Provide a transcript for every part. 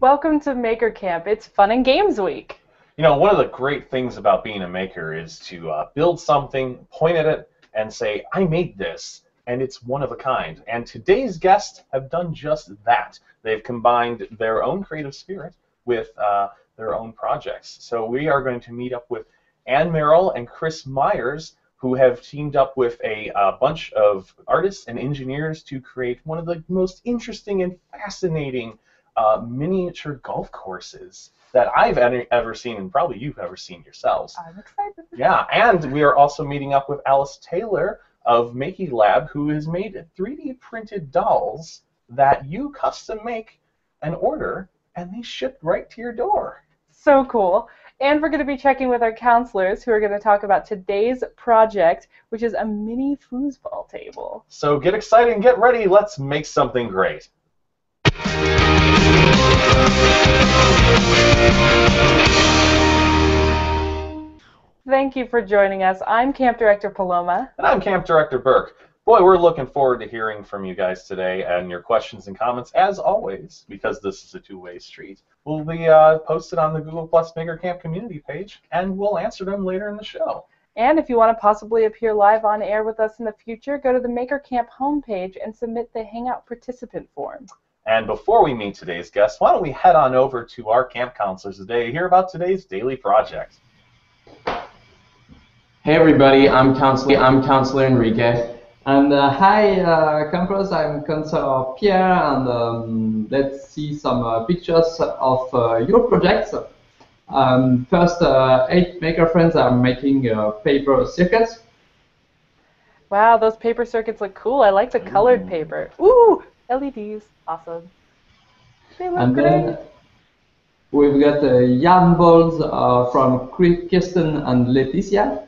Welcome to Maker Camp. It's Fun and Games Week. You know, one of the great things about being a maker is to build something, point at it, and say, I made this, and it's one of a kind. And today's guests have done just that. They've combined their own creative spirit with their own projects. So we are going to meet up with Anne Mayoral and Chris Myers, who have teamed up with a bunch of artists and engineers to create one of the most interesting and fascinating miniature golf courses that I've ever seen, and probably you've ever seen yourselves. I'm excited. Yeah, and we are also meeting up with Alice Taylor of Makey Lab, who has made 3D printed dolls that you custom make and order, and they ship right to your door. So cool. And we're going to be checking with our counselors who are going to talk about today's project, which is a mini foosball table. So get excited and get ready. Let's make something great. Thank you for joining us. I'm Camp Director Paloma. And I'm Camp Director Burke. Boy, we're looking forward to hearing from you guys today, and your questions and comments, as always, because this is a two-way street, will be posted on the Google Plus Maker Camp community page, and we'll answer them later in the show. And if you want to possibly appear live on air with us in the future, go to the Maker Camp homepage and submit the Hangout participant form. And before we meet today's guest, why don't we head on over to our camp counselors today to hear about today's daily project. Hey everybody, I'm Counselor Enrique. And hi campers, I'm Counselor Pierre, and let's see some pictures of your projects. First, 8 maker friends are making a paper circus. Wow, those paper circuits look cool. I like the colored paper. Ooh, LEDs, awesome. They look And great. then we've got yarn balls from Kirsten and Leticia.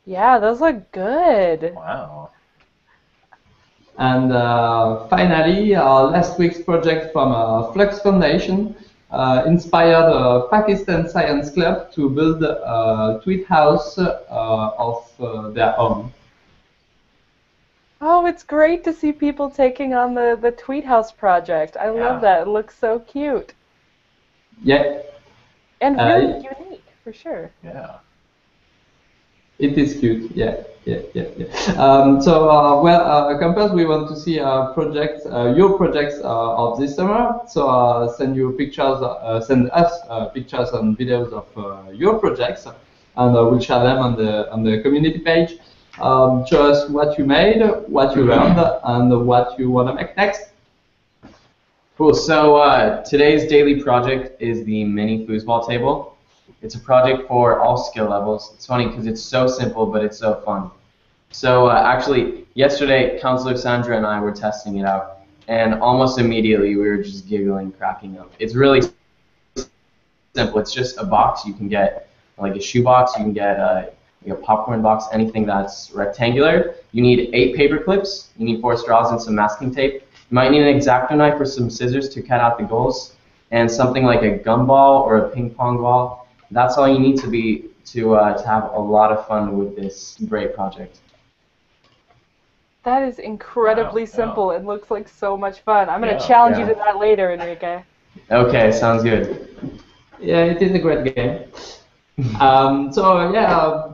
Yeah, those look good. Wow. And finally, last week's project from Flux Foundation inspired Pakistan Science Club to build a tweet house of their own. Oh, it's great to see people taking on the Tweet House project. I love that. It looks so cute. Yeah. And really unique, for sure. Yeah. It is cute, yeah. Campers, we want to see projects, your projects of this summer. So send us pictures and videos of your projects, and we'll share them on the community page. Show us what you made, what you learned, and what you want to make next. Cool, so today's daily project is the mini foosball table. It's a project for all skill levels. It's funny because it's so simple, but it's so fun. So actually, yesterday, Counselor Sandra and I were testing it out, and almost immediately we were just giggling, cracking up. It's really simple. It's just a box. You can get like a shoe box. You can get a popcorn box, anything that's rectangular. You need 8 paper clips. You need 4 straws and some masking tape. You might need an X-Acto knife or some scissors to cut out the goals, and something like a gumball or a ping pong ball. That's all you need to have a lot of fun with this great project. That is incredibly simple and looks like so much fun. I'm going to Yeah, challenge you to that later, Enrique. Okay, sounds good. Yeah, it is a great game. We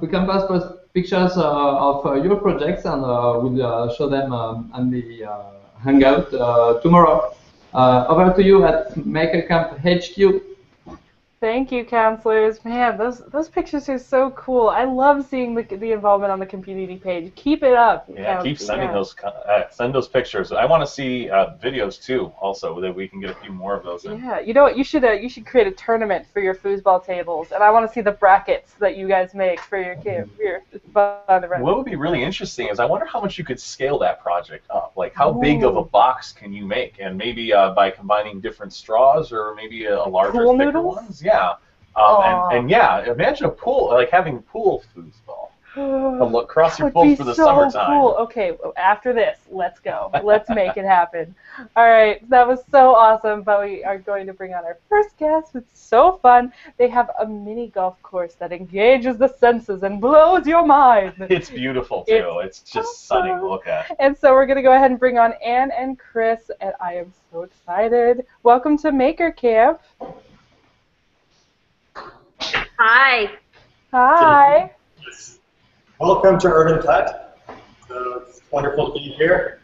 can post pictures of your projects, and we'll show them on the Hangout tomorrow. Over to you at Maker Camp HQ. Thank you, counselors. Man, those pictures are so cool. I love seeing the involvement on the community page. Keep it up. Yeah, keep sending send those pictures. I want to see videos too, also, that we can get a few more of those in. Yeah, you know what? You should create a tournament for your foosball tables, and I want to see the brackets that you guys make for your camp. What would be really interesting is I wonder how much you could scale that project up. Like, how big of a box can you make? And maybe by combining different straws, or maybe a larger, thicker ones. Yeah. And yeah, imagine a pool, like having pool foosball. Cross your That would pulls be for the so summertime. cool. Okay, after this, let's go. Let's make it happen. All right, that was so awesome. But we are going to bring on our first guest. It's so fun. They have a mini golf course that engages the senses and blows your mind. It's beautiful too. It's just stunning to look at. And so we're going to go ahead and bring on Anne and Chris, and I am so excited. Welcome to Maker Camp. Hi. Hi. Welcome to Urban Putt. It's wonderful to be here.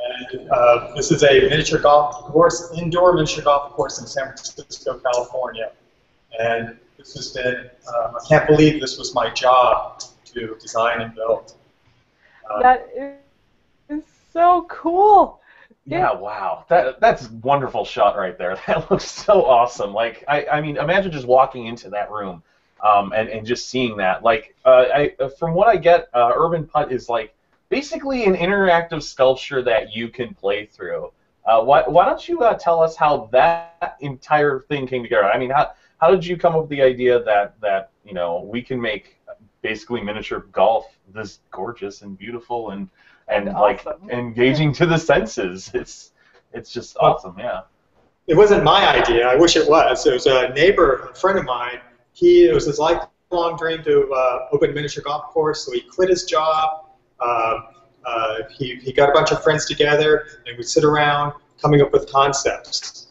And this is a miniature golf course, indoor miniature golf course in San Francisco, California. And this has been, I can't believe this was my job to design and build. That is so cool. Yeah, wow. That's a wonderful shot right there. That looks so awesome. Like, I mean, imagine just walking into that room and just seeing that. Like, from what I get, Urban Putt is like basically an interactive sculpture that you can play through. Why don't you tell us how that entire thing came together? I mean, how did you come up with the idea that you know, we can make basically miniature golf this gorgeous and beautiful and like awesome. engaging to the senses? It's just awesome, yeah. It wasn't my idea. I wish it was. It was a neighbor, a friend of mine. It was his lifelong dream to open a miniature golf course, so he quit his job. He got a bunch of friends together, and we'd sit around coming up with concepts.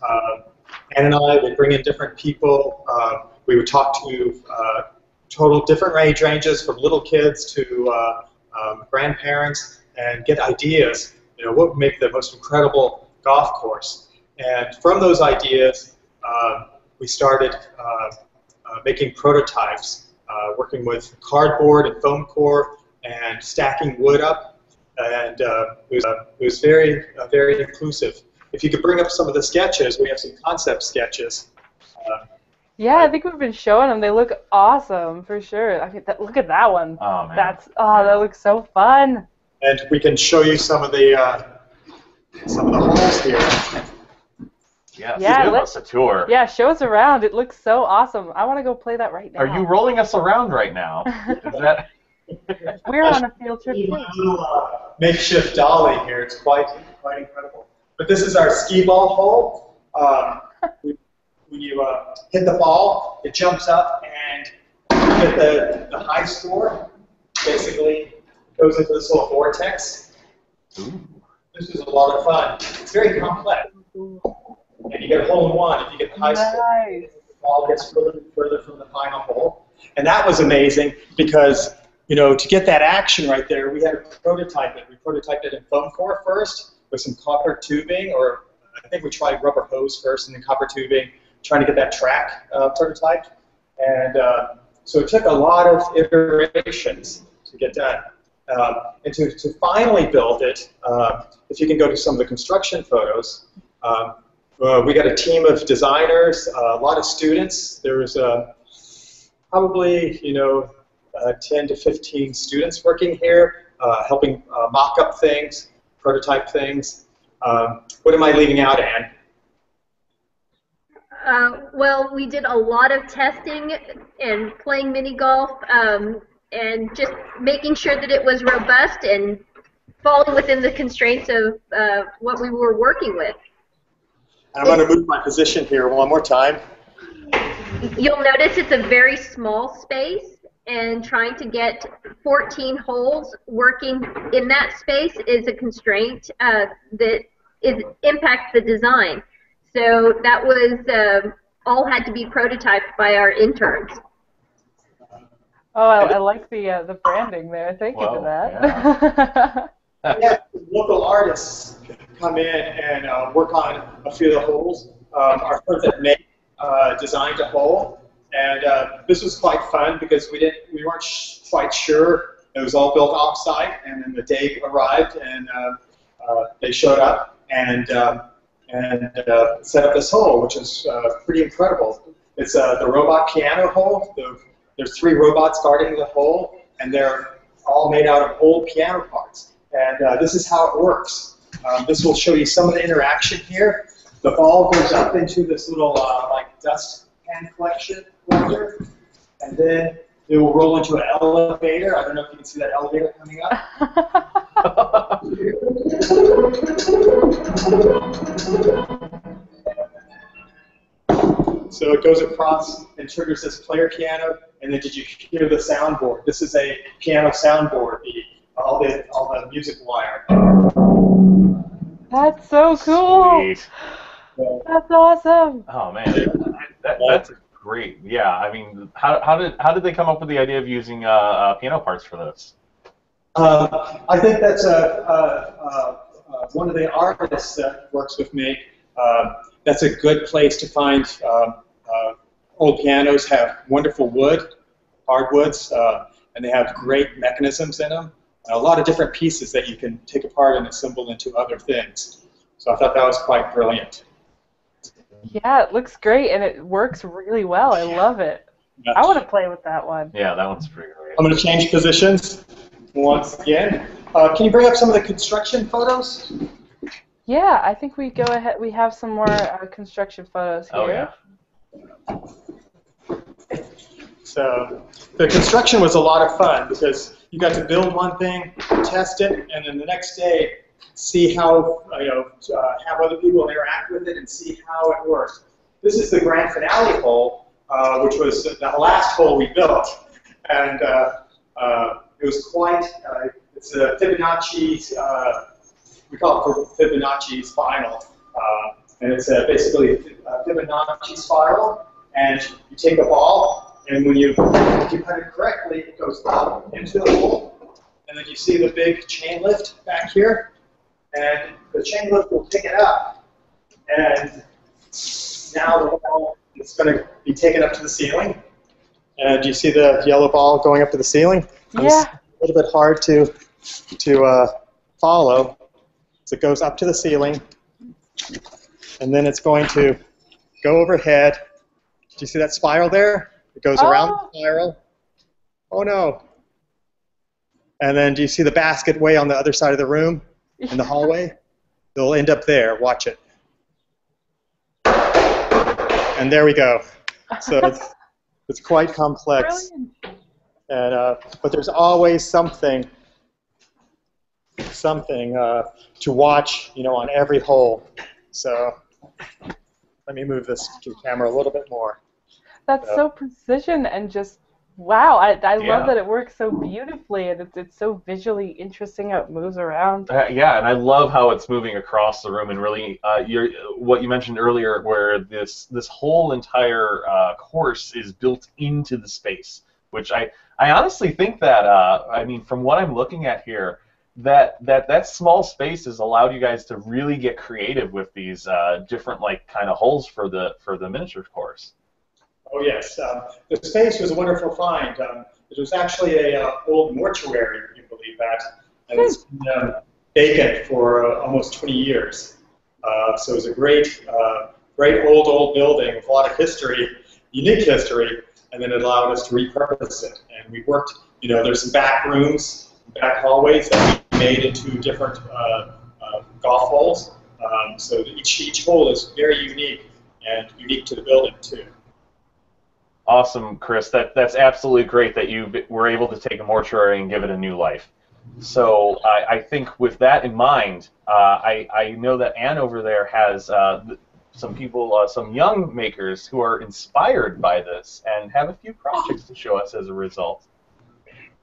Anne and I would bring in different people. We would talk to total different age ranges, from little kids to grandparents, and get ideas. You know, what would make the most incredible golf course? And from those ideas, we started making prototypes, working with cardboard and foam core and stacking wood up. And it was very, very inclusive. If you could bring up some of the sketches, we have some concept sketches. Yeah, I think we've been showing them. They look awesome, for sure. I mean, look at that one. Oh, man. That looks so fun. And we can show you some of the holes here. Yes, Yeah, give us a tour. Yeah, show us around. It looks so awesome. I want to go play that right now. Are you rolling us around right now? Is that... We're on a field trip A too. little makeshift dolly here. It's quite incredible. But this is our skee ball hole. When you hit the ball, it jumps up and you get the high score. Basically, goes into this little vortex. Ooh. This is a lot of fun. It's very complex. And you get a hole in one if you get the high score. Nice. The ball gets further and further from the final hole. And that was amazing because, you know, to get that action right there, we had to prototype it. We prototyped it in foam core first with some copper tubing, or I think we tried rubber hose first and then copper tubing, trying to get that track prototyped. And so it took a lot of iterations to get done. And to finally build it, if you can go to some of the construction photos, we got a team of designers, a lot of students. There was probably, you know, 10 to 15 students working here, helping mock up things, prototype things. What am I leaving out, Anne? Well, we did a lot of testing and playing mini golf and just making sure that it was robust and falling within the constraints of what we were working with. I'm going to move my position here one more time. You'll notice it's a very small space, and trying to get 14 holes working in that space is a constraint that impacts the design. So that was all had to be prototyped by our interns. Oh, I like the branding there. Thank you for that. Yeah, local artists come in and work on a few of the holes. Our friends at Makey designed a hole, and this was quite fun because we weren't quite sure. It was all built off-site, and then the day arrived, and they showed up and set up this hole, which is pretty incredible. It's the robot piano hole. There's 3 robots guarding the hole, and they're all made out of old piano parts. And this is how it works. This will show you some of the interaction here. The ball goes up into this little like dust pan collector, and then It will roll into an elevator. I don't know if you can see that elevator coming up. So it goes across and triggers this player piano, and then did you hear the soundboard? This is a piano soundboard, all the music wire. That's so cool. Sweet. That's awesome. Oh man, that's great. Yeah, I mean, how did they come up with the idea of using piano parts for this? I think that's one of the artists that works with me. That's a good place to find old pianos. Have wonderful wood, hardwoods, and they have great mechanisms in them. A lot of different pieces that you can take apart and assemble into other things. So I thought that was quite brilliant. Yeah, it looks great, and it works really well. I love it. Yeah. I want to play with that one. Yeah, that one's pretty great. I'm going to change positions once again. Can you bring up some of the construction photos? Yeah, I think we go ahead. We have some more construction photos here. Oh yeah. So the construction was a lot of fun because you got to build one thing, test it, and then the next day see how have other people interact with it and see how it works. This is the grand finale hole, which was the last hole we built, and it was quite. It's a Fibonacci. We call it Fibonacci spiral, and it's basically a Fibonacci spiral. And you take a ball, and when you cut it correctly, it goes up into the hole, and then you see the big chain lift back here, and the chain lift will pick it up, and now the ball is going to be taken up to the ceiling. And do you see the yellow ball going up to the ceiling? Yeah. It's a little bit hard to follow. So it goes up to the ceiling, and then it's going to go overhead. Do you see that spiral there? It goes around the spiral. Oh no. And then do you see the basket way on the other side of the room in the hallway? They'll end up there. Watch it. And there we go. So it's quite complex. Brilliant. And but there's always something to watch, on every hole. So let me move this camera a little bit more. That's so precision and just wow. I love that it works so beautifully, and it's so visually interesting how it moves around. Yeah, and I love how it's moving across the room, and really, what you mentioned earlier, where this whole entire course is built into the space, which I honestly think that I mean, from what I'm looking at here, that small space has allowed you guys to really get creative with these different kind of holes for the miniature course. Oh yes, the space was a wonderful find. It was actually a old mortuary, if you believe that, and it's been vacant for almost 20 years. So it was a great old building with a lot of history, unique history, and then it allowed us to repurpose it. And we worked, there's some back rooms, back hallways that we made into different golf holes. So each hole is very unique and unique to the building too. Awesome, Chris. That's absolutely great that you were able to take a mortuary and give it a new life. So I think with that in mind, I know that Anne over there has some people, some young makers who are inspired by this and have a few projects to show us as a result.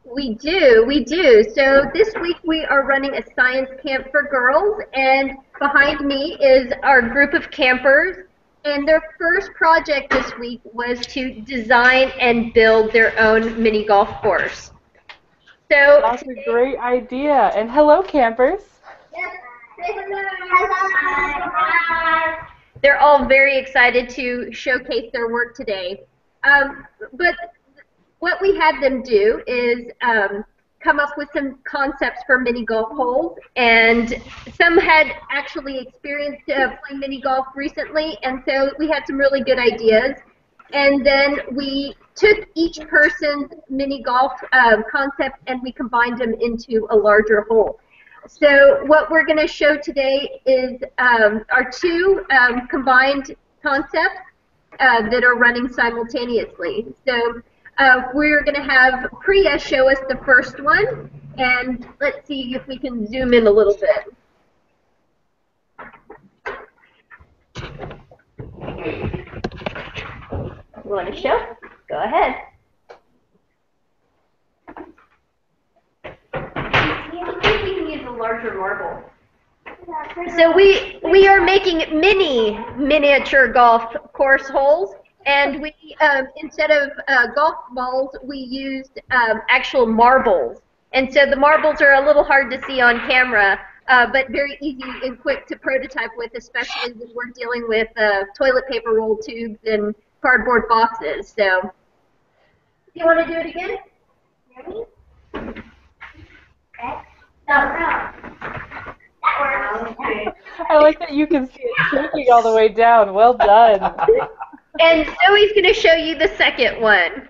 We do. So this week we are running a science camp for girls, and behind me is our group of campers. And their first project this week was to design and build their own mini golf course. So That's a great idea. And hello, campers. They're all very excited to showcase their work today. But what we had them do is come up with some concepts for mini golf holes, and some had actually experienced playing mini golf recently, and so we had some really good ideas. And then we took each person's mini golf concept and we combined them into a larger hole. So what we're going to show today is our two combined concepts that are running simultaneously. So we're going to have Priya show us the first one, and let's see if we can zoom in a little bit. You want to show? Go ahead. I think we can use a larger marble. So we are making miniature golf course holes, and we instead of golf balls, we used actual marbles. And so the marbles are a little hard to see on camera, but very easy and quick to prototype with, especially when we're dealing with toilet paper roll tubes and cardboard boxes. So, you want to do it again? Ready? Okay. No. I like that you can see it shaking all the way down. Well done. And Zoe's going to show you the second one.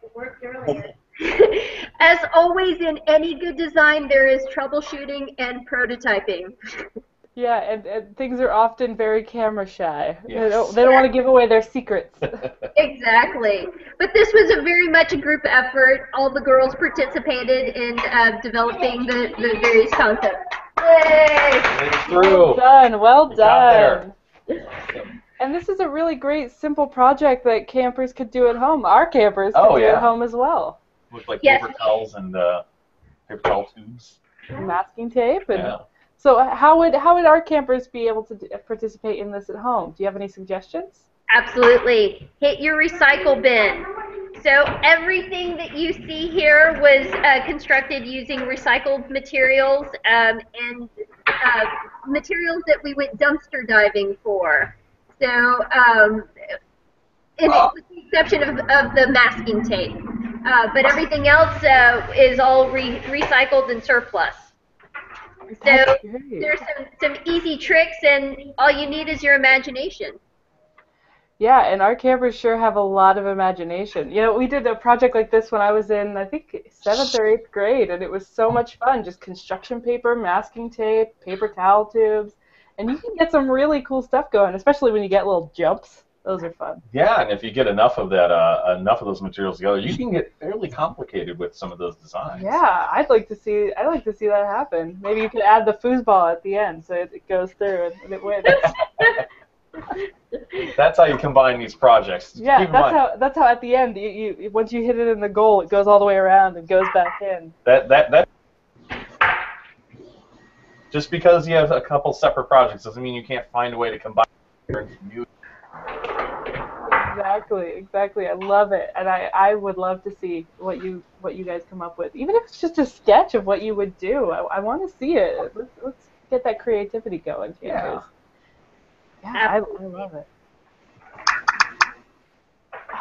It worked earlier. As always in any good design, there is troubleshooting and prototyping. Yeah, and things are often very camera shy. Yes. They don't want to give away their secrets. Exactly. But this was a very much a group effort. All the girls participated in developing the various concepts. Yay! Well done. Well Good job done. And this is a really great, simple project that campers could do at home. Our campers could do at home as well. With like Yes. paper towels and paper towel tubes. Masking tape. And so how would our campers be able to participate in this at home? Do you have any suggestions? Absolutely. Hit your recycle bin. So everything that you see here was constructed using recycled materials and materials that we went dumpster diving for. So, with the exception of the masking tape. But everything else is all recycled and surplus. So there's some easy tricks, and all you need is your imagination. Yeah, and our campers sure have a lot of imagination. You know, we did a project like this when I was in, I think, 7th or 8th grade, and it was so much fun. Just construction paper, masking tape, paper towel tubes, and you can get some really cool stuff going, especially when you get little jumps. Those are fun. Yeah, and if you get enough of that, enough of those materials together, you can get fairly complicated with some of those designs. Yeah, I'd like to see that happen. Maybe you could add the foosball at the end, so it goes through and it wins. That's how you combine these projects. Yeah, that's how at the end, you once you hit it in the goal, it goes all the way around and goes back in. That just because you have a couple separate projects doesn't mean you can't find a way to combine. Exactly. I love it, and I would love to see what you guys come up with, even if it's just a sketch of what you would do. I want to see it. Let's get that creativity going, campers. Yeah, I love it.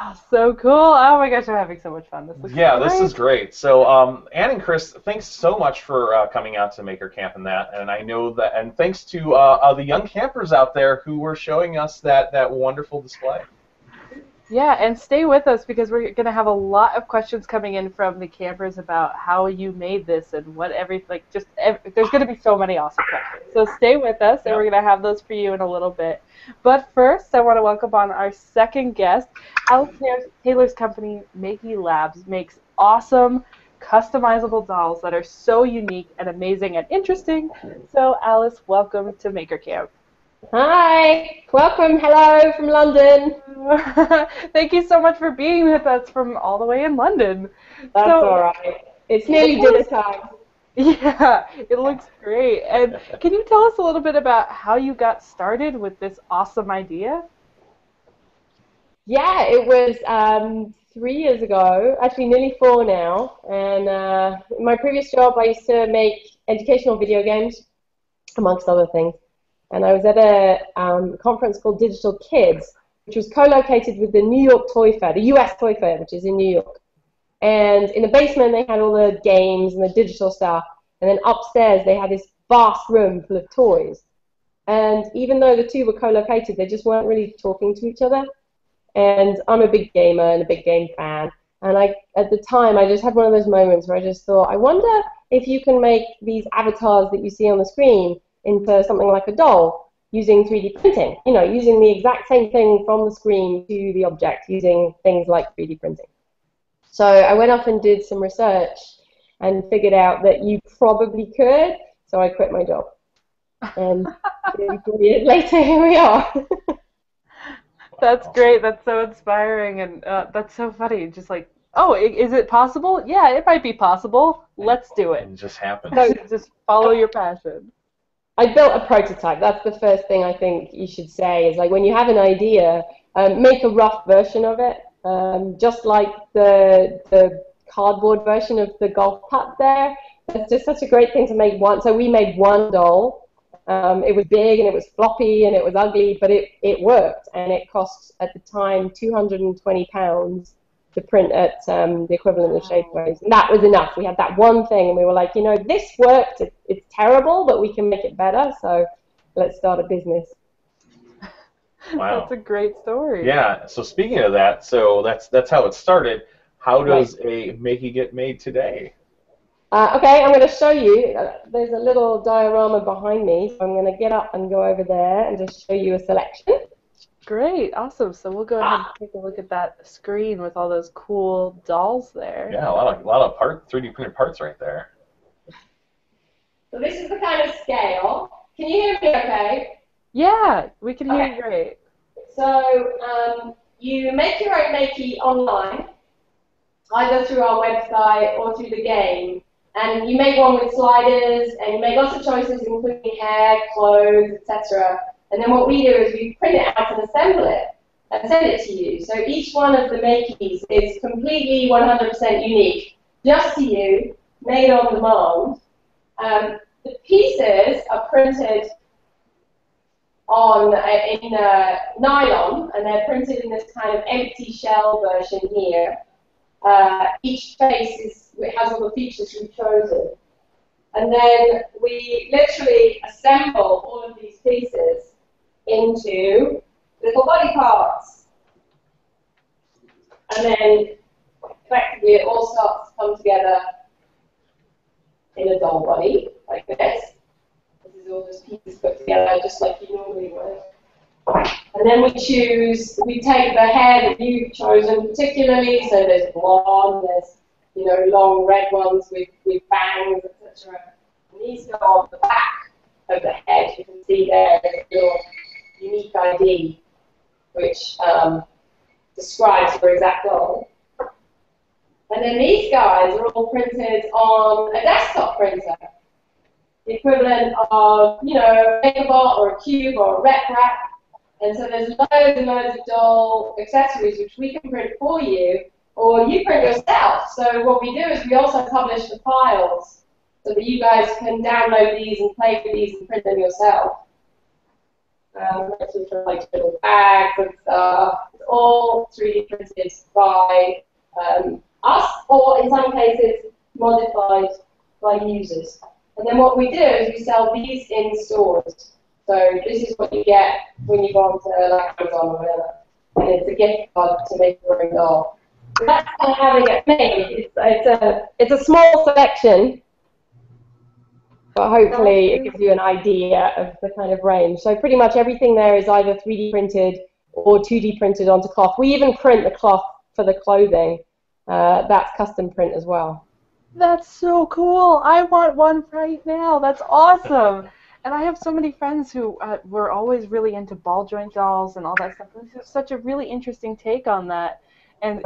Oh, so cool. Oh my gosh, I'm having so much fun. This looks great. This is great. So, Anne and Chris, thanks so much for coming out to Maker Camp and that. And I know that, and thanks to the young campers out there who were showing us that wonderful display. Yeah, and stay with us because we're going to have a lot of questions coming in from the campers about how you made this and what there's going to be so many awesome questions. So stay with us, and we're going to have those for you in a little bit. But first, I want to welcome on our second guest. Alice Taylor's company, Makey Labs, makes awesome, customizable dolls that are so unique and amazing and interesting. So, Alice, welcome to Maker Camp. Hi, welcome, hello from London. Thank you so much for being with us from all the way in London. That's all right. It's nearly dinner time. Yeah, it looks great. And can you tell us a little bit about how you got started with this awesome idea? Yeah, it was 3 years ago, actually nearly 4 now. And in my previous job, I used to make educational video games, amongst other things. And I was at a conference called Digital Kids, which was co-located with the New York Toy Fair, the US Toy Fair, which is in New York. And in the basement, they had all the games and the digital stuff. And then upstairs, they had this vast room full of toys. And even though the two were co-located, they just weren't really talking to each other. And I'm a big gamer and a big game fan. And at the time, I just had one of those moments where I just thought, I wonder if you can make these avatars that you see on the screen into something like a doll using 3D printing. You know, using the exact same thing from the screen to the object, using things like 3D printing. So I went off and did some research and figured out that you probably could. So I quit my job. And 4 years later, here we are. That's great. That's so inspiring, and that's so funny. Just like, oh, is it possible? Yeah, it might be possible. Let's do it. It just happens. So just follow your passion. I built a prototype. That's the first thing I think you should say. Is like when you have an idea, make a rough version of it, just like the cardboard version of the golf putt there. It's just such a great thing to make one. So we made one doll. It was big and it was floppy and it was ugly, but it worked, and it cost at the time £220 to print at the equivalent of Shapeways. And that was enough. We had that one thing, and we were like, you know, this worked. It's terrible, but we can make it better. So let's start a business. Wow. That's a great story. Yeah. So speaking of that, so that's how it started. How does a Makey get made today? Okay, I'm going to show you. There's a little diorama behind me, so I'm going to get up and go over there and just show you a selection. Great, awesome. So we'll go ahead and take a look at that screen with all those cool dolls there. Yeah, a lot of 3D printed parts right there. So this is the kind of scale. Can you hear me okay? Yeah, we can hear you great. So you make your own Makey online, either through our website or through the game. And you make one with sliders, and you make lots of choices, including hair, clothes, etc. And then what we do is we print it out and assemble it and send it to you. So each one of the Makeys is completely 100% unique, just to you, made on demand. The pieces are printed in nylon, and they're printed in this kind of empty shell version here. Each face has all the features we've chosen. And then we literally assemble all of these pieces into little body parts. And then effectively it all starts to come together in a doll body, like this. This is all just pieces put together just like you normally would. And then we take the hair that you've chosen particularly, so there's blonde, there's long red ones with bangs, etc. And these go on the back of the head. You can see there there's a little unique ID which describes your exact doll. And then these guys are all printed on a desktop printer, the equivalent of, a Megabot or a Cube or a Rep Wrap. And so there's loads and loads of doll accessories which we can print for you, or you print yourself. So what we do is we also publish the files so that you guys can download these and play with these and print them yourself. Like little bags and stuff. It's all 3D printed by us, or in some cases modified by users. And then what we do is we sell these in stores. So this is what you get when you go onto Amazon or whatever, and it's a gift card to make your own doll. So that's kind of how they get made. It's a small selection, but hopefully it gives you an idea of the kind of range. So pretty much everything there is either 3D printed or 2D printed onto cloth. We even print the cloth for the clothing. That's custom print as well. That's so cool. I want one right now. That's awesome. And I have so many friends who were always really into ball joint dolls and all that stuff. This is such a really interesting take on that. And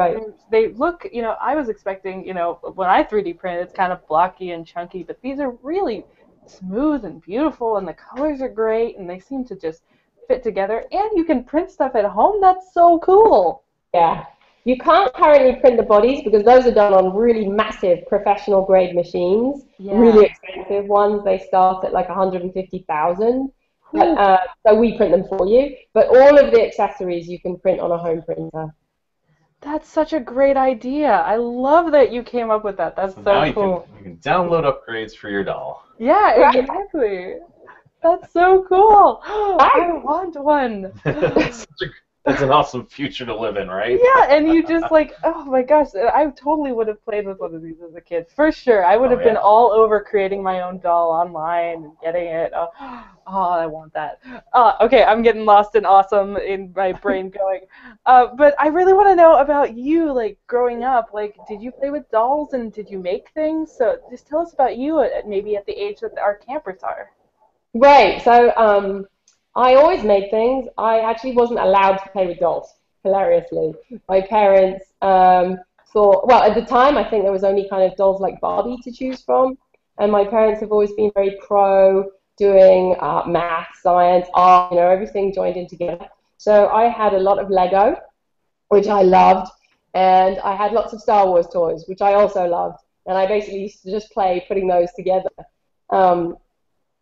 they look, I was expecting, when I 3D print, it's kind of blocky and chunky, but these are really smooth and beautiful, and the colors are great, and they seem to just fit together. And you can print stuff at home. That's so cool. Yeah. You can't currently print the bodies because those are done on really massive professional grade machines, really expensive ones. They start at like 150,000. So we print them for you. But all of the accessories you can print on a home printer. That's such a great idea. I love that you came up with that. That's so cool. You can download upgrades for your doll. Yeah, exactly. That's so cool. I want one. That's an awesome future to live in, right? Yeah, and you just like, oh my gosh, I totally would have played with one of these as a kid, for sure. I would have been all over creating my own doll online and getting it. I want that. Okay, I'm getting lost in awesome in my brain going. But I really want to know about you, like growing up. Like, did you play with dolls and did you make things? So just tell us about you, maybe at the age that our campers are. Right. So I always made things. I actually wasn't allowed to play with dolls, hilariously. My parents thought, well, at the time, I think there was only kind of dolls like Barbie to choose from. And my parents have always been very pro doing math, science, art, everything joined in together. So I had a lot of Lego, which I loved. And I had lots of Star Wars toys, which I also loved. And I basically used to just play putting those together. Um,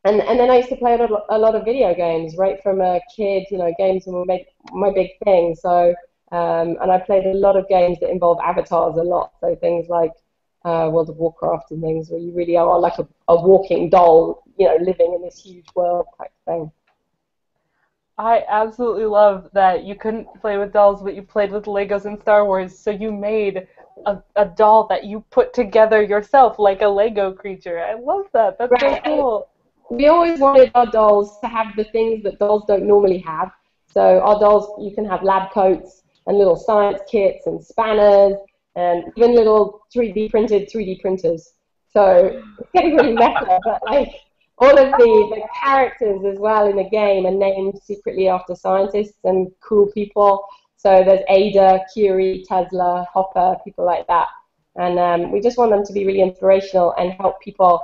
and then I used to play a lot of video games right from a kid. Games were my big thing. So and I played a lot of games that involve avatars a lot. So things like World of Warcraft and things where you really are like a walking doll, living in this huge world type thing. I absolutely love that you couldn't play with dolls, but you played with Legos and Star Wars. So you made a doll that you put together yourself, like a Lego creature. I love that. That's so cool. We always wanted our dolls to have the things that dolls don't normally have. So our dolls, you can have lab coats and little science kits and spanners and even little 3D printers. So it's getting really meta, but like all of the characters as well in the game are named secretly after scientists and cool people. So there's Ada, Curie, Tesla, Hopper, people like that. And we just want them to be really inspirational and help people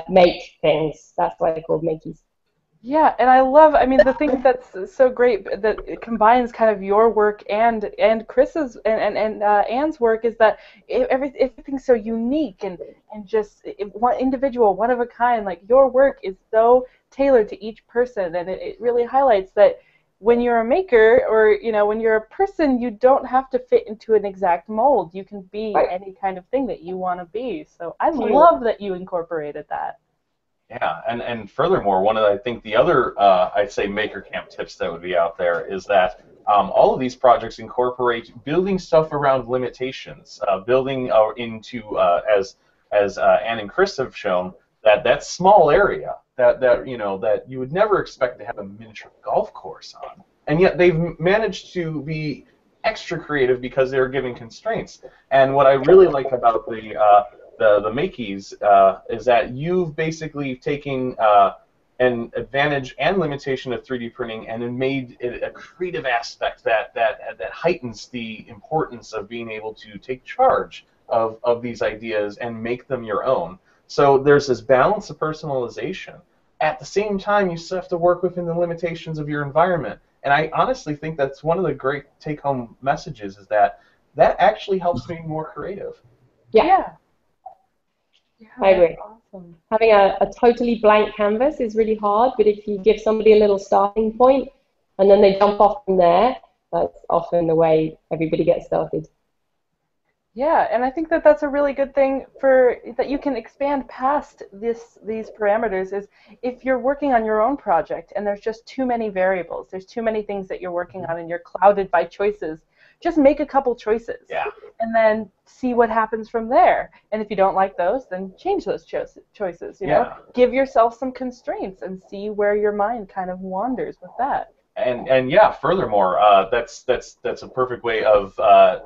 make things. That's why they're called Makeys. Yeah, and I mean, the thing that's so great that it combines kind of your work and Chris's and Anne's work is that everything's so unique and just one individual, one of a kind. Like your work is so tailored to each person, and it really highlights that when you're a maker or when you're a person, you don't have to fit into an exact mold. You can be any kind of thing that you want to be. So I love that you incorporated that. Yeah, and furthermore, one of I think the other I'd say Maker Camp tips that would be out there is that all of these projects incorporate building stuff around limitations, building into as Anne and Chris have shown that small area that you would never expect to have a miniature golf course on, and yet they've managed to be extra creative because they're given constraints. And what I really like about the Makeys is that you've basically taken an advantage and limitation of 3D printing and then made it a creative aspect that heightens the importance of being able to take charge of these ideas and make them your own. So there's this balance of personalization. At the same time, you still have to work within the limitations of your environment. And I honestly think that's one of the great take-home messages is that actually helps me be more creative. Yeah. I agree. Awesome. Having a totally blank canvas is really hard, but if you give somebody a little starting point and then they jump off from there, that's often the way everybody gets started. Yeah, and I think that's a really good thing that you can expand past these parameters is if you're working on your own project and there's just too many variables, there's too many things that you're working on and you're clouded by choices, just make a couple choices. Yeah. And then see what happens from there. And if you don't like those, then change those choices. You know, give yourself some constraints and see where your mind kind of wanders with that. And yeah, furthermore, that's a perfect way of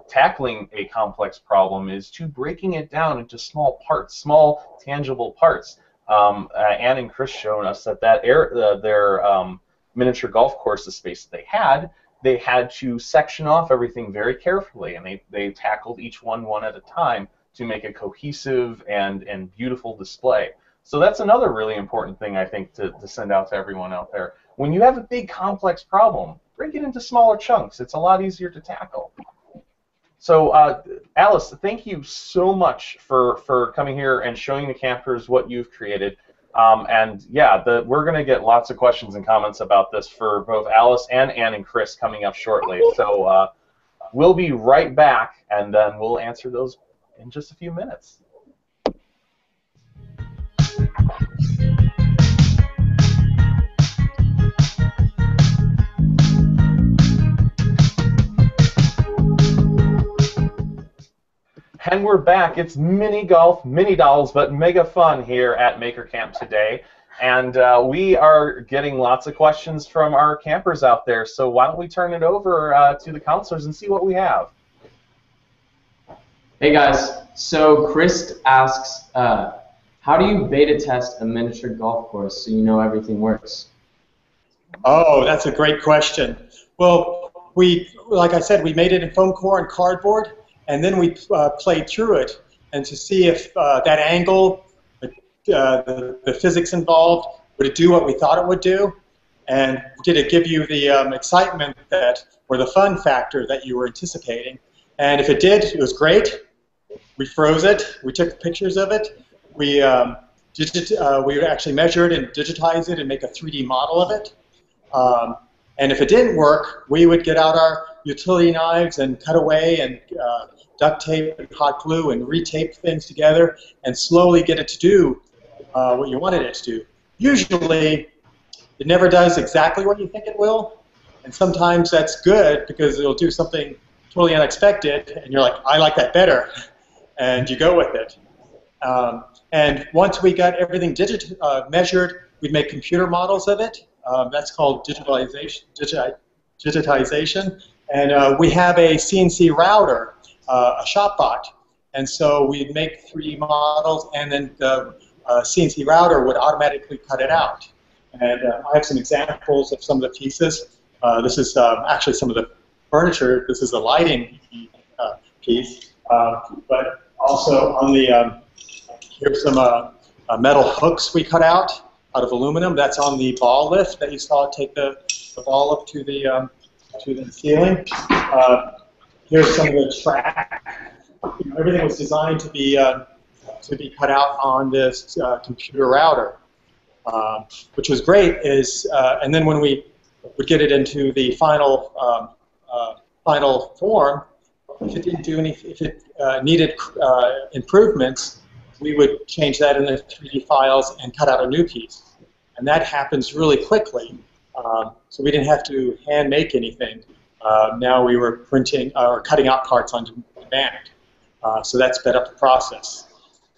tackling a complex problem is to breaking it down into small parts, small tangible parts. Anne and Chris showed us that their miniature golf course, the space that they had to section off everything very carefully, and they tackled each one at a time to make a cohesive and beautiful display. So that's another really important thing I think to send out to everyone out there. When you have a big complex problem, break it into smaller chunks. It's a lot easier to tackle. So Alice, thank you so much for coming here and showing the campers what you've created. And yeah, we're going to get lots of questions and comments about this for both Alice and Anne and Chris coming up shortly. So we'll be right back, and then we'll answer those in just a few minutes. And we're back. It's mini golf, mini dolls, but mega fun here at Maker Camp today. And we are getting lots of questions from our campers out there. So why don't we turn it over to the counselors and see what we have. Hey guys, so Chris asks, how do you beta test a miniature golf course so you know everything works? Oh, that's a great question. Well, like I said, we made it in foam core and cardboard, and then we played through it, and to see if that angle, the physics involved, would it do what we thought it would do, and did it give you the excitement or the fun factor that you were anticipating? And if it did, it was great. We froze it. We took pictures of it. We actually measured and digitized it and make a 3D model of it. And if it didn't work, we would get out our utility knives and cut away and duct tape and hot glue and retape things together and slowly get it to do what you wanted it to do. Usually, it never does exactly what you think it will, and sometimes that's good because it'll do something totally unexpected, and you're like, I like that better, and you go with it. And once we got everything measured, we'd make computer models of it. That's called digitization. And we have a CNC router, a shop bot. And so we'd make 3D models, and then the CNC router would automatically cut it out. And I have some examples of some of the pieces. This is actually some of the furniture. This is a lighting piece. But also on the, here's some metal hooks we cut out of aluminum. That's on the ball lift that you saw take the ball up to the ceiling. Here's some of the track. Everything was designed to be cut out on this computer router, which was great. And then when we would get it into the final form, if it didn't do if it needed improvements, we would change that in the 3D files and cut out a new piece. And that happens really quickly. So we didn't have to hand make anything. Now we were printing or cutting out parts on demand. So that sped up the process.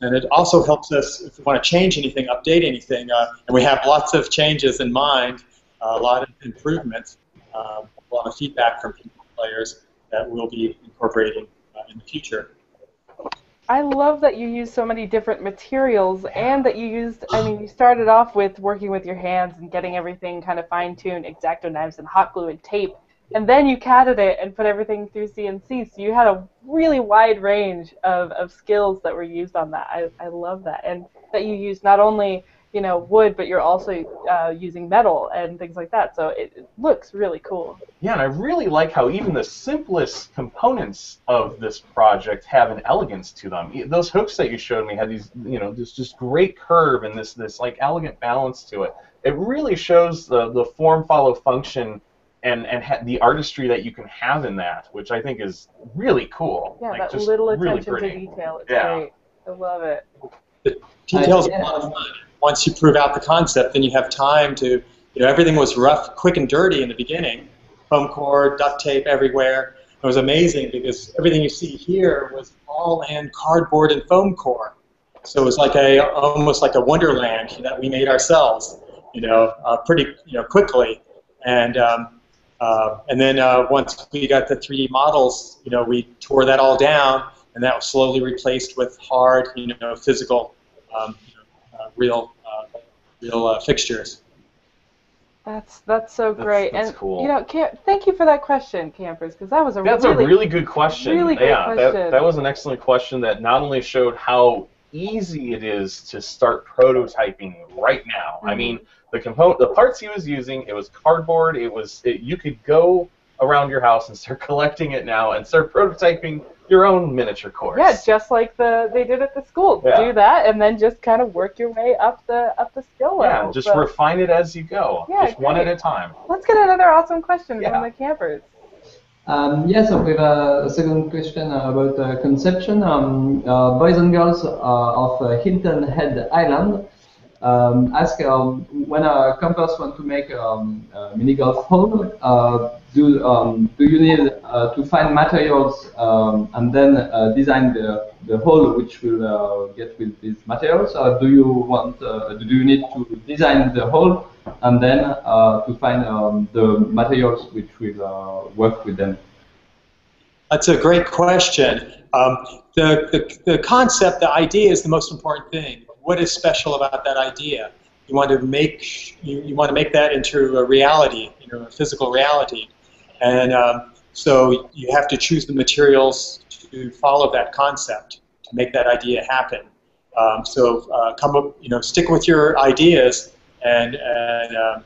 And it also helps us if we want to change anything, update anything. And we have lots of changes in mind, a lot of improvements, a lot of feedback from players that we'll be incorporating in the future. I love that you use so many different materials, and that you used, I mean, you started off with working with your hands and getting everything kind of fine-tuned, X-Acto knives and hot glue and tape, and then you catted it and put everything through CNC, so you had a really wide range of skills that were used on that. I love that, and that you used not only, you know, wood, but you're also using metal and things like that, so it looks really cool. Yeah, and I really like how even the simplest components of this project have an elegance to them. Those hooks that you showed me had these, you know, this just great curve and this like elegant balance to it. It really shows the form follow function and the artistry that you can have in that, which I think is really cool. Yeah, like, that just little really attention pretty. to detail. It's Yeah. great. I love it. The details are a lot of fun. Once you prove out the concept, then you have time to, you know, everything was rough, quick and dirty in the beginning. Foam core, duct tape everywhere. It was amazing because everything you see here was all in cardboard and foam core. So it was like almost like a wonderland that we made ourselves, you know, pretty, you know, quickly. And then once we got the 3D models, you know, we tore that all down, and that was slowly replaced with hard, you know, physical, real fixtures. That's so great. That's and cool. You know, thank you for that question, campers, because that was a That's really a really good question. Really great question. That was an excellent question that not only showed how easy it is to start prototyping right now. I mean, the parts he was using, it was cardboard. You could go around your house and start collecting it now and start prototyping your own miniature course. Yeah, just like they did at the school. Yeah. Do that, and then just kind of work your way up the skill level. Yeah, just refine it as you go. Yeah, just one at a time. Let's get another awesome question Yeah. from the campers. Yes, so we have a second question about conception. Boys and girls of Hilton Head Island ask when campers want to make a mini golf hole, do you need to find materials and then design the hole which will get with these materials, or do you need to design the hole and then to find the materials which will work with them? That's a great question. The concept, the idea is the most important thing. What is special about that idea? You want to make that into a reality, a physical reality, and so you have to choose the materials to follow that concept to make that idea happen. Come up, stick with your ideas, and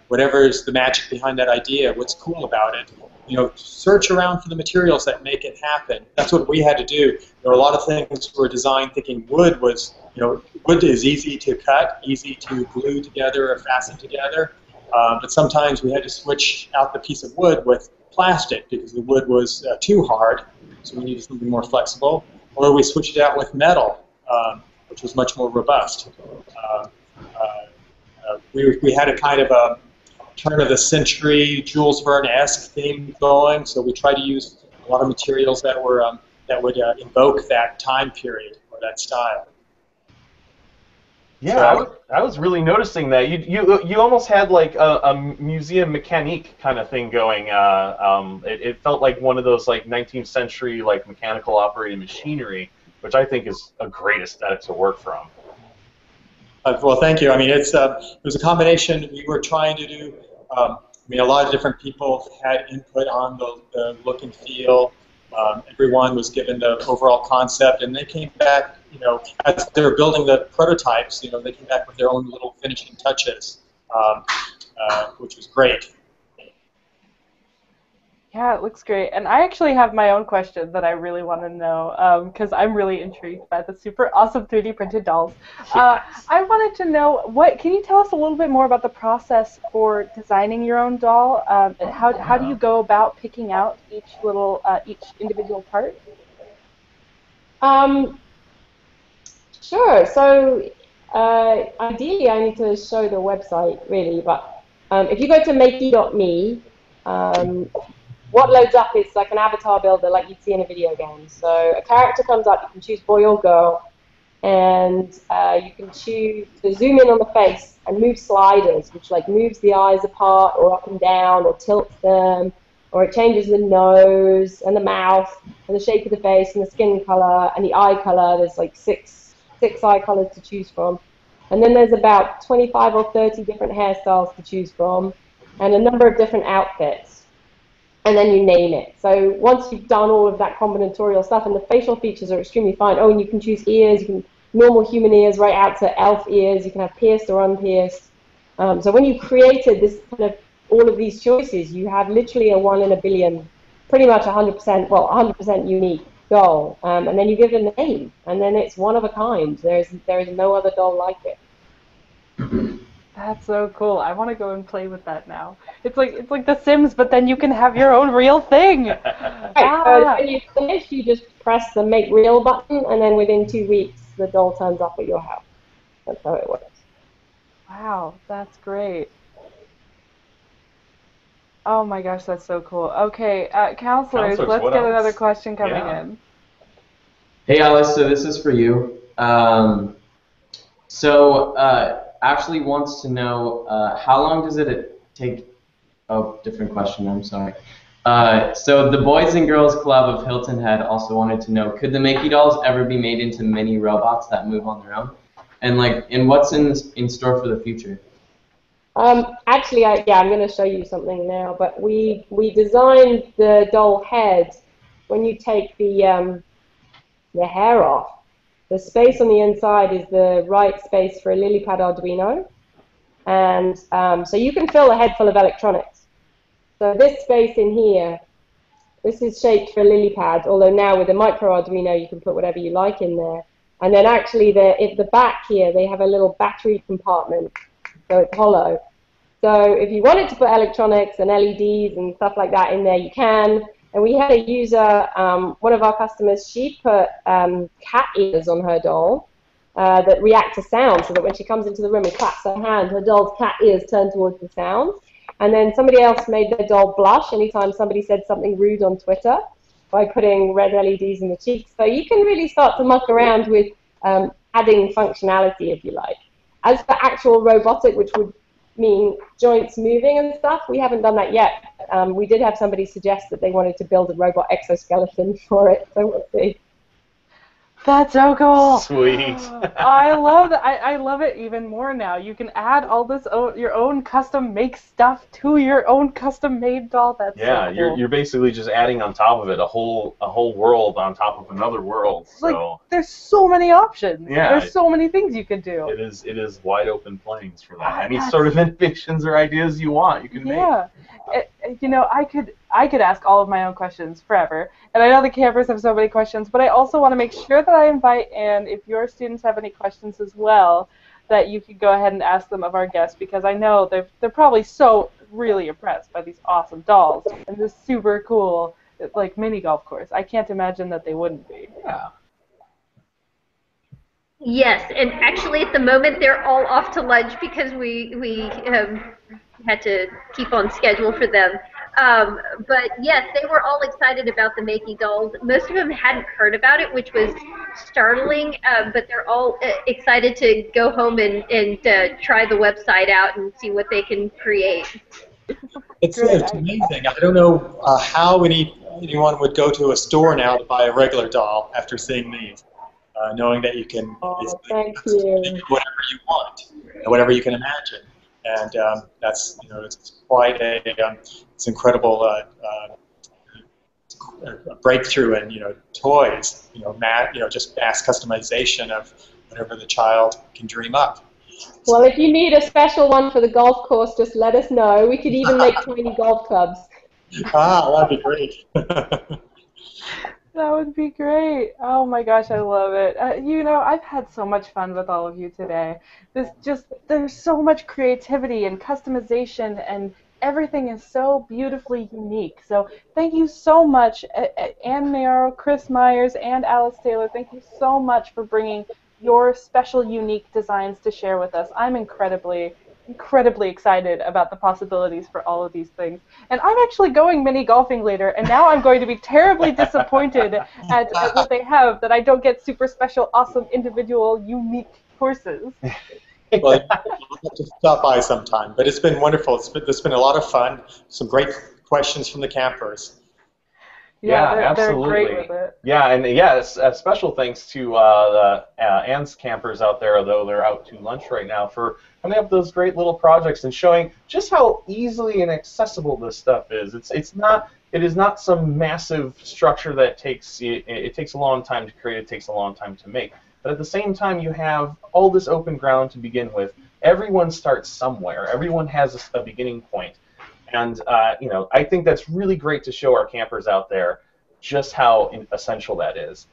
whatever is the magic behind that idea, what's cool about it. Search around for the materials that make it happen. That's what we had to do. There were a lot of things were designed thinking wood was, wood is easy to cut, easy to glue together or fasten together. But sometimes we had to switch out the piece of wood with plastic because the wood was too hard, so we needed something more flexible. Or we switched it out with metal, which was much more robust. We had a kind of a turn-of-the-century Jules Verne-esque theme going, so we tried to use a lot of materials that were that would invoke that time period or that style. Yeah, So, I was really noticing that you almost had like a museum mécanique kind of thing going. It felt like one of those like 19th century like mechanical operated machinery, which I think is a great aesthetic to work from. well, thank you. I mean, it was a combination. We were trying to do. A lot of different people had input on the look and feel. Everyone was given the overall concept, and they came back. As they were building the prototypes, they came back with their own little finishing touches, which was great. Yeah, it looks great. And I actually have my own question that I really want to know because I'm really intrigued by the super awesome 3D printed dolls. I wanted to know, can you tell us a little bit more about the process for designing your own doll? And how do you go about picking out each individual part? Sure. So ideally, I need to show the website really, but if you go to makey.me, what loads up is like an avatar builder like you'd see in a video game. So a character comes up, you can choose boy or girl, and you can choose to zoom in on the face and move sliders, which like moves the eyes apart or up and down or tilts them, or it changes the nose and the mouth and the shape of the face and the skin color and the eye color. There's like six eye colors to choose from. And then there's about 25 or 30 different hairstyles to choose from and a number of different outfits. And then you name it. So once you've done all of that combinatorial stuff, and the facial features are extremely fine. Oh, and you can choose ears. You can normal human ears right out to elf ears. You can have pierced or unpierced. So when you created this kind of all of these choices, you have literally a 1 in a billion, pretty much 100%, well, 100% unique doll. And then you give it a name, and then it's one of a kind. There is no other doll like it. That's so cool. I want to go and play with that now. It's like The Sims, but then you can have your own real thing. Right, so when you finish, you just press the Make Real button, and then within 2 weeks, the doll turns up at your house. That's how it works. Wow, that's great. Oh my gosh, that's so cool. Okay, counselors, let's what get else? another question coming Yeah. in. Hey Alice, so this is for you. Ashley wants to know how long does it take? Oh, different question. I'm sorry. So the Boys and Girls Club of Hilton Head also wanted to know: could the Makey dolls ever be made into mini robots that move on their own? And what's in store for the future? Actually, I'm going to show you something now. But we designed the doll head. When you take the hair off, the space on the inside is the right space for a lily pad Arduino, and so you can fill a head full of electronics. So this space in here, this is shaped for a lily pad. Although now with a micro Arduino, you can put whatever you like in there. And then actually, at the back here, they have a little battery compartment, so it's hollow. So if you wanted to put electronics and LEDs and stuff like that in there, you can. And we had a user, one of our customers, she put cat ears on her doll, that react to sound, so that when she comes into the room and claps her hand, her doll's cat ears turn towards the sound. And then somebody else made their doll blush anytime somebody said something rude on Twitter by putting red LEDs in the cheeks. So you can really start to muck around with adding functionality, if you like. As for actual robotic, which would mean joints moving and stuff, we haven't done that yet. We did have somebody suggest that they wanted to build a robot exoskeleton for it, so we'll see. That's so cool. Sweet. I love that. I love it even more now. You can add all this your own custom make stuff to your own custom made doll. That's Yeah, so cool. you're basically just adding on top of it a whole world on top of another world. So Like, there's so many options. Yeah, There's so many things you can do. it is wide open plains for that. Ah, Any that's- sort of innovations or ideas you want, you can make. Yeah. You know, I could ask all of my own questions forever, and I know the campers have so many questions, but I also want to make sure that I invite, and if your students have any questions as well, that you could go ahead and ask them of our guests, because I know they're probably so really impressed by these awesome dolls and this super cool like mini golf course. I can't imagine that they wouldn't be. Yeah. Yes, and actually at the moment they're all off to lunch because we had to keep on schedule for them. But yes, they were all excited about the Makey dolls. Most of them hadn't heard about it, which was startling, but they're all excited to go home and try the website out and see what they can create. It's amazing. I don't know how anyone would go to a store now to buy a regular doll after seeing these, knowing that you can Thank you. make whatever you want, whatever you can imagine, and that's it's quite it's incredible a breakthrough in toys, just mass customization of whatever the child can dream up. Well, if you need a special one for the golf course, just let us know. We could even make tiny golf clubs. That'd be great. That would be great. Oh my gosh, I love it. I've had so much fun with all of you today. There's so much creativity and customization, and everything is so beautifully unique. So thank you so much, Anne Mayoral, Chris Myers, and Alice Taylor. Thank you so much for bringing your special, unique designs to share with us. I'm incredibly excited about the possibilities for all of these things. And I'm actually going mini golfing later, and now I'm going to be terribly disappointed at what they have, that I don't get super special, awesome, individual, unique courses. Well, you'll have to stop by sometime. But it's been wonderful. It's been a lot of fun. Some great questions from the campers. Yeah, they're absolutely. great with it. Yeah, and special thanks to Anne's campers out there, though they're out to lunch right now, for coming up with those great little projects and showing just how easily and accessible this stuff is. It is not some massive structure that takes it takes a long time to create. It takes a long time to make. But at the same time, you have all this open ground to begin with. Everyone starts somewhere. Everyone has a beginning point. And I think that's really great to show our campers out there just how essential that is.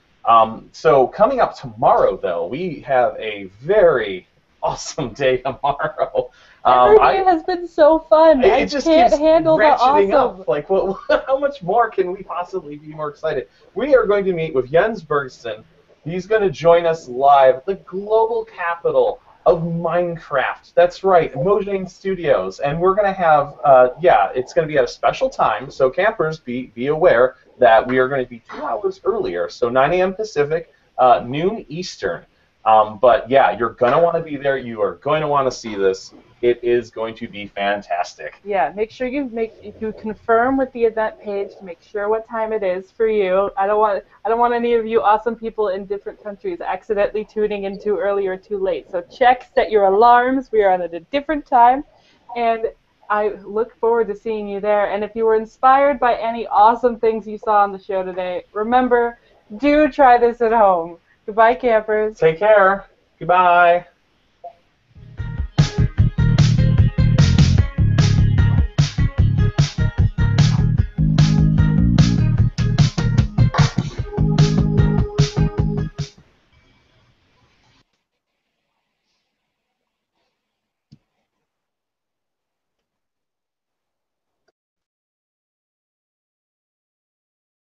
So coming up tomorrow, though, we have a very awesome day tomorrow. Everything has been so fun. It I just can't keeps handle the ratcheting awesome. up. Like, how much more can we possibly be more excited? We are going to meet with Jens Bergsten. He's going to join us live at the global capital of Minecraft. That's right, Mojang Studios. And we're going to have, it's going to be at a special time, so campers, be aware that we are going to be 2 hours earlier, so 9 a.m. Pacific, noon Eastern. But yeah, you're going to want to be there. You are going to want to see this. It is going to be fantastic. Yeah, make sure you confirm with the event page to make sure what time it is for you. I don't want any of you awesome people in different countries accidentally tuning in too early or too late. So set your alarms. We are on at a different time, and I look forward to seeing you there. And if you were inspired by any awesome things you saw on the show today, remember, do try this at home. Goodbye, campers. Take care. Goodbye.